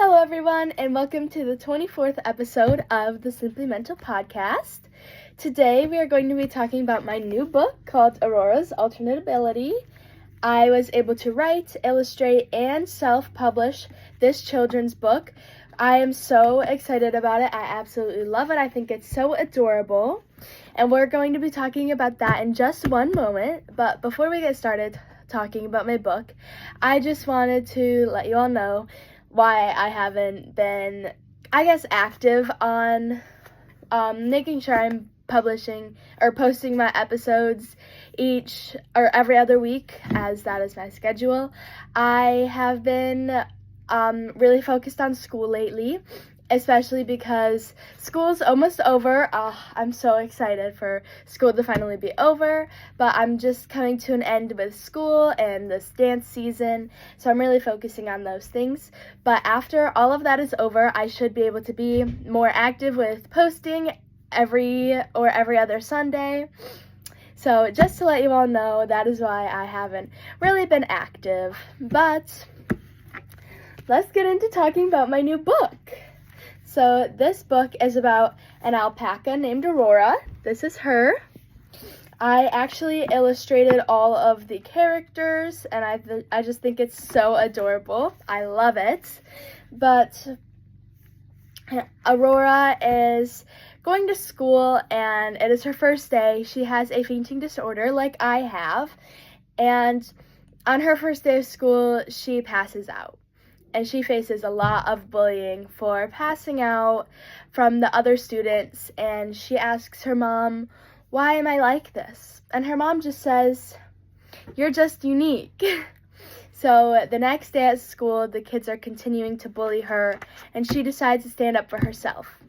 Hello everyone, and welcome to the 24th episode of the Simply Mental podcast. Today we are going to be talking about my new book called Aurora's Alternate Ability. I was able to write, illustrate, and self-publish this children's book. I am so excited about it. I absolutely love it. I think it's so adorable. And we're going to be talking about that in just one moment. But before we get started talking about my book, I just wanted to let you all know why I haven't been, active on making sure I'm publishing or posting my episodes each or every other week, as that is my schedule. I have been really focused on school lately, especially because school's almost over. I'm so excited for school to finally be over, but I'm just coming to an end with school and this dance season, so I'm really focusing on those things. But after all of that is over, I should be able to be more active with posting every other Sunday. So just to let you all know, that is why I haven't really been active. But let's get into talking about my new book. So this book is about an alpaca named Aurora. This is her. I actually illustrated all of the characters, and I just think it's so adorable. I love it. But Aurora is going to school, and it is her first day. She has a fainting disorder like I have, and on her first day of school, she passes out. And she faces a lot of bullying for passing out from the other students, and she asks her mom, "Why am I like this?" And her mom just says, "You're just unique." So the next day at school, the kids are continuing to bully her, and she decides to stand up for herself.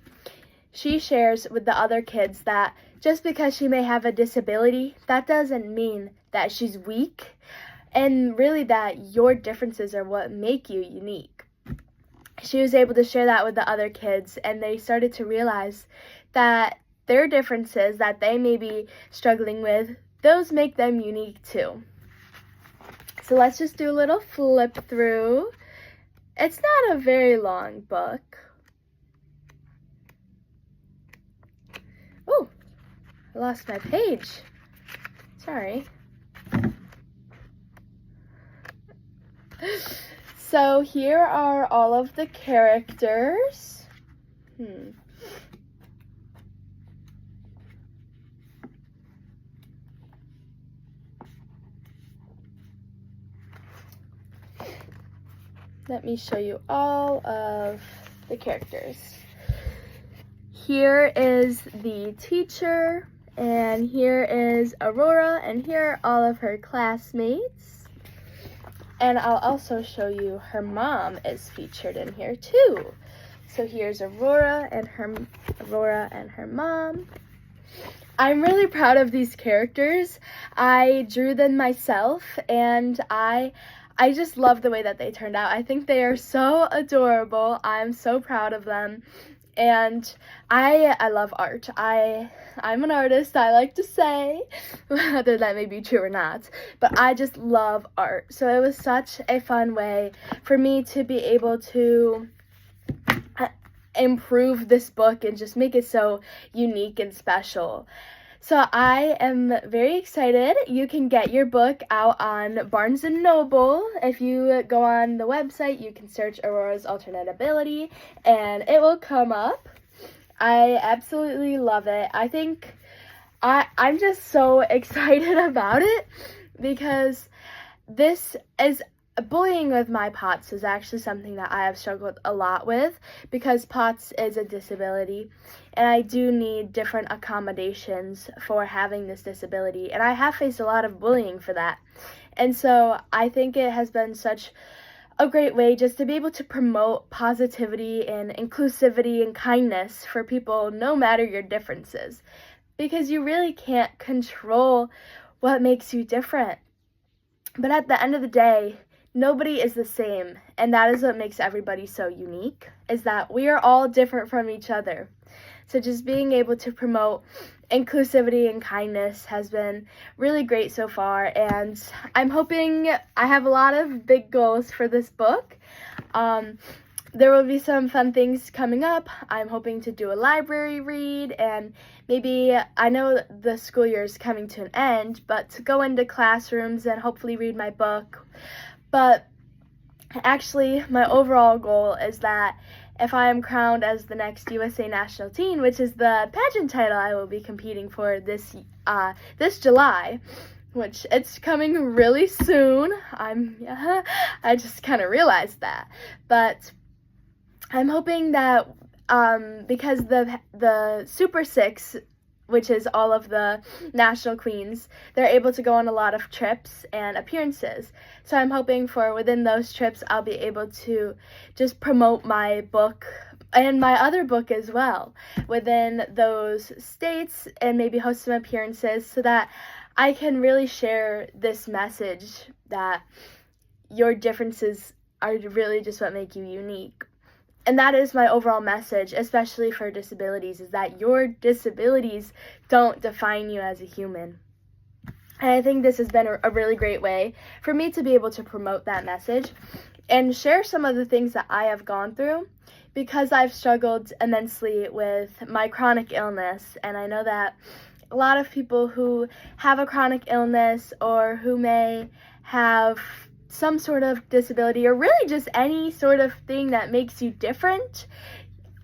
She shares with the other kids that just because she may have a disability, that doesn't mean that she's weak. And really that your differences are what make you unique. She was able to share that with the other kids, and they started to realize that their differences that they may be struggling with, those make them unique too. So let's just do a little flip through. It's not a very long book. Oh, I lost my page. Sorry. So here are all of the characters. Let me show you all of the characters. Here is the teacher, and here is Aurora, and here are all of her classmates. And I'll also show you her mom is featured in here too. So here's Aurora and her mom. I'm really proud of these characters. I drew them myself, and I just love the way that they turned out. I think they are so adorable. I'm so proud of them. And I love art. I'm an artist, I like to say, whether that may be true or not, but I just love art. So it was such a fun way for me to be able to improve this book and just make it so unique and special. So I am very excited. You can get your book out on Barnes & Noble. If you go on the website, you can search Aurora's Alternate Ability, and it will come up. I absolutely love it. I think I'm just so excited about it because this is bullying with my POTS is actually something that I have struggled a lot with because POTS is a disability, and I do need different accommodations for having this disability, and I have faced a lot of bullying for that. And so I think it has been such a great way just to be able to promote positivity and inclusivity and kindness for people no matter your differences, because you really can't control what makes you different. But at the end of the day, nobody is the same, and that is what makes everybody so unique, is that we are all different from each other. So just being able to promote inclusivity and kindness has been really great so far, and I'm hoping I have a lot of big goals for this book. there will be some fun things coming up. I'm hoping to do a library read, and maybe, I know the school year is coming to an end, but to go into classrooms and hopefully read my book. But actually, my overall goal is that if I am crowned as the next USA National Teen, which is the pageant title I will be competing for this July, which it's coming really soon. I just kind of realized that. But I'm hoping that because the Super Six, which is all of the national queens, they're able to go on a lot of trips and appearances. So I'm hoping for within those trips I'll be able to just promote my book and my other book as well within those states, and maybe host some appearances so that I can really share this message that your differences are really just what make you unique. And that is my overall message, especially for disabilities, is that your disabilities don't define you as a human. And I think this has been a really great way for me to be able to promote that message and share some of the things that I have gone through, because I've struggled immensely with my chronic illness. And I know that a lot of people who have a chronic illness, or who may have some sort of disability, or really just any sort of thing that makes you different,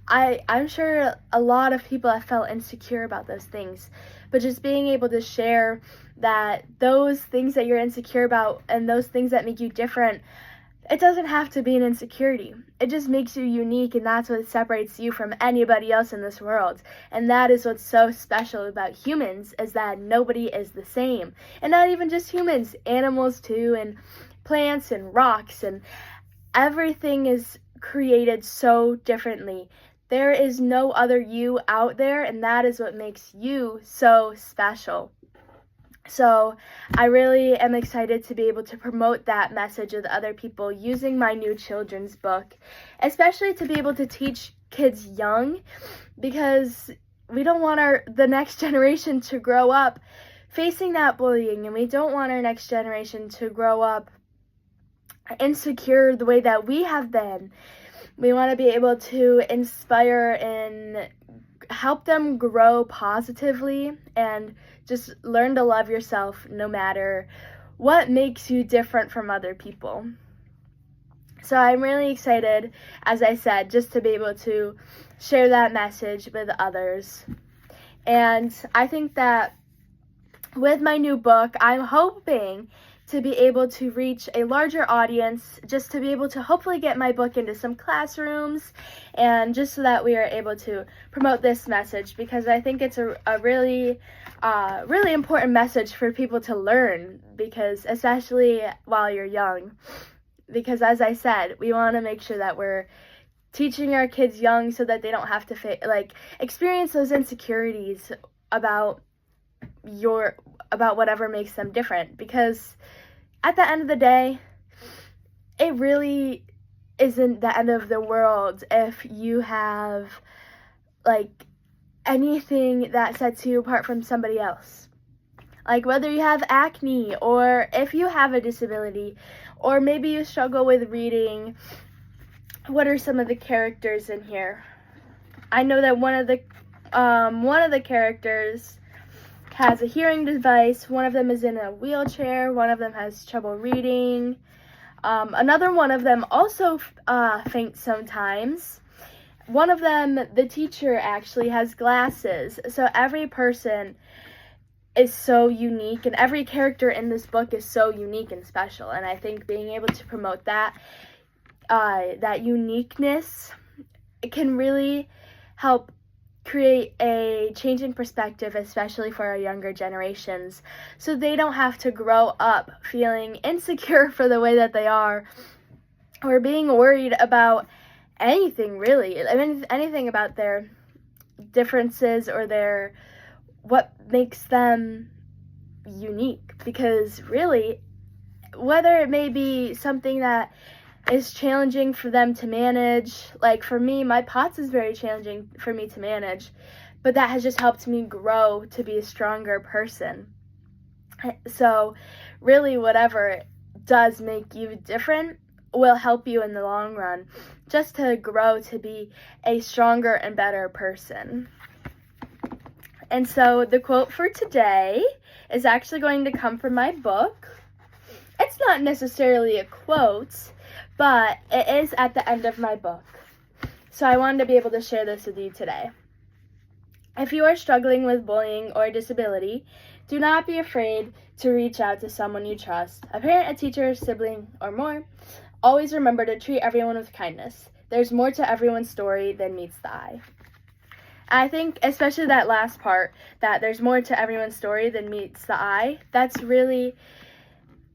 I'm sure a lot of people have felt insecure about those things. But just being able to share that those things that you're insecure about and those things that make you different, it doesn't have to be an insecurity. It just makes you unique, and that's what separates you from anybody else in this world. And that is what's so special about humans, is that nobody is the same. And not even just humans, animals too, and plants and rocks, and everything is created so differently. There is no other you out there, and that is what makes you so special. So I really am excited to be able to promote that message with other people using my new children's book, especially to be able to teach kids young, because we don't want the next generation to grow up facing that bullying, and we don't want our next generation to grow up insecure the way that we have been. We want to be able to inspire and help them grow positively and just learn to love yourself no matter what makes you different from other people. So I'm really excited, as I said, just to be able to share that message with others. And I think that with my new book, I'm hoping to be able to reach a larger audience, just to be able to hopefully get my book into some classrooms, and just so that we are able to promote this message, because I think it's a really important message for people to learn, because especially while you're young, because as I said, we want to make sure that we're teaching our kids young so that they don't have to experience those insecurities about whatever makes them different, because at the end of the day, it really isn't the end of the world if you have anything that sets you apart from somebody else. Whether you have acne, or if you have a disability, or maybe you struggle with reading. What are some of the characters in here? I know that one of the characters has a hearing device. One of them is in a wheelchair. One of them has trouble reading. Another one of them also faints sometimes. One of them, the teacher, actually has glasses. So every person is so unique, and every character in this book is so unique and special. And I think being able to promote that uniqueness, it can really help create a change in perspective, especially for our younger generations, so they don't have to grow up feeling insecure for the way that they are, or being worried about anything really. I mean, anything about their differences or what makes them unique, because really, whether it may be something that is challenging for them to manage. For me, my POTS is very challenging for me to manage, but that has just helped me grow to be a stronger person. So really, whatever does make you different, will help you in the long run, just to grow to be a stronger and better person. And so the quote for today is actually going to come from my book. It's not necessarily a quote, but it is at the end of my book. So I wanted to be able to share this with you today. If you are struggling with bullying or disability, do not be afraid to reach out to someone you trust, a parent, a teacher, a sibling, or more. Always remember to treat everyone with kindness. There's more to everyone's story than meets the eye. I think especially that last part, that there's more to everyone's story than meets the eye, that's really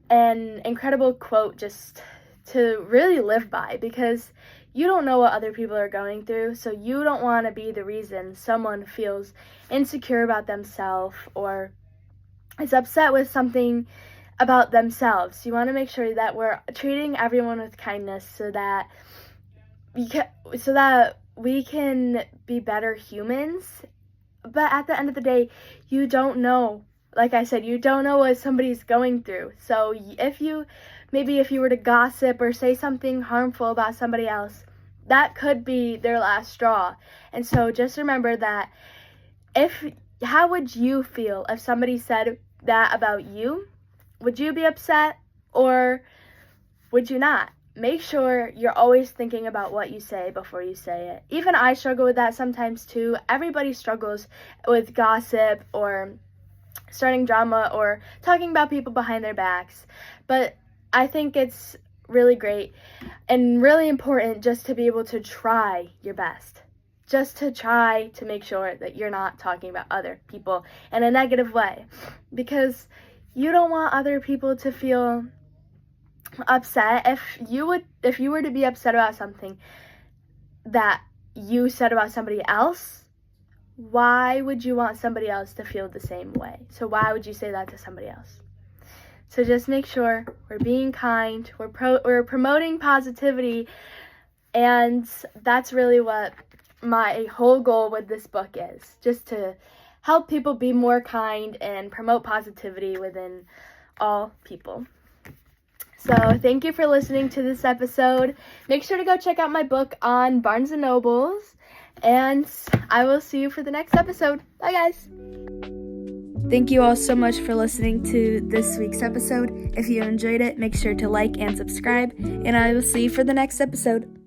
an incredible quote just to really live by, because you don't know what other people are going through, so you don't want to be the reason someone feels insecure about themselves or is upset with something about themselves. You want to make sure that we're treating everyone with kindness so that we can be better humans. But at the end of the day, you don't know. Like I said, you don't know what somebody's going through. So if you were to gossip or say something harmful about somebody else, that could be their last straw. And so just remember that how would you feel if somebody said that about you? Would you be upset or would you not? Make sure you're always thinking about what you say before you say it. Even I struggle with that sometimes too. Everybody struggles with gossip or starting drama or talking about people behind their backs. But I think it's really great and really important just to be able to try your best. Just to try to make sure that you're not talking about other people in a negative way. Because you don't want other people to feel upset. If you were to be upset about something that you said about somebody else, why would you want somebody else to feel the same way? So why would you say that to somebody else? So just make sure we're being kind, we're promoting positivity, and that's really what my whole goal with this book is, just to help people be more kind and promote positivity within all people. So thank you for listening to this episode. Make sure to go check out my book on Barnes & Nobles, and I will see you for the next episode. Bye, guys. Thank you all so much for listening to this week's episode. If you enjoyed it, make sure to like and subscribe, and I will see you for the next episode.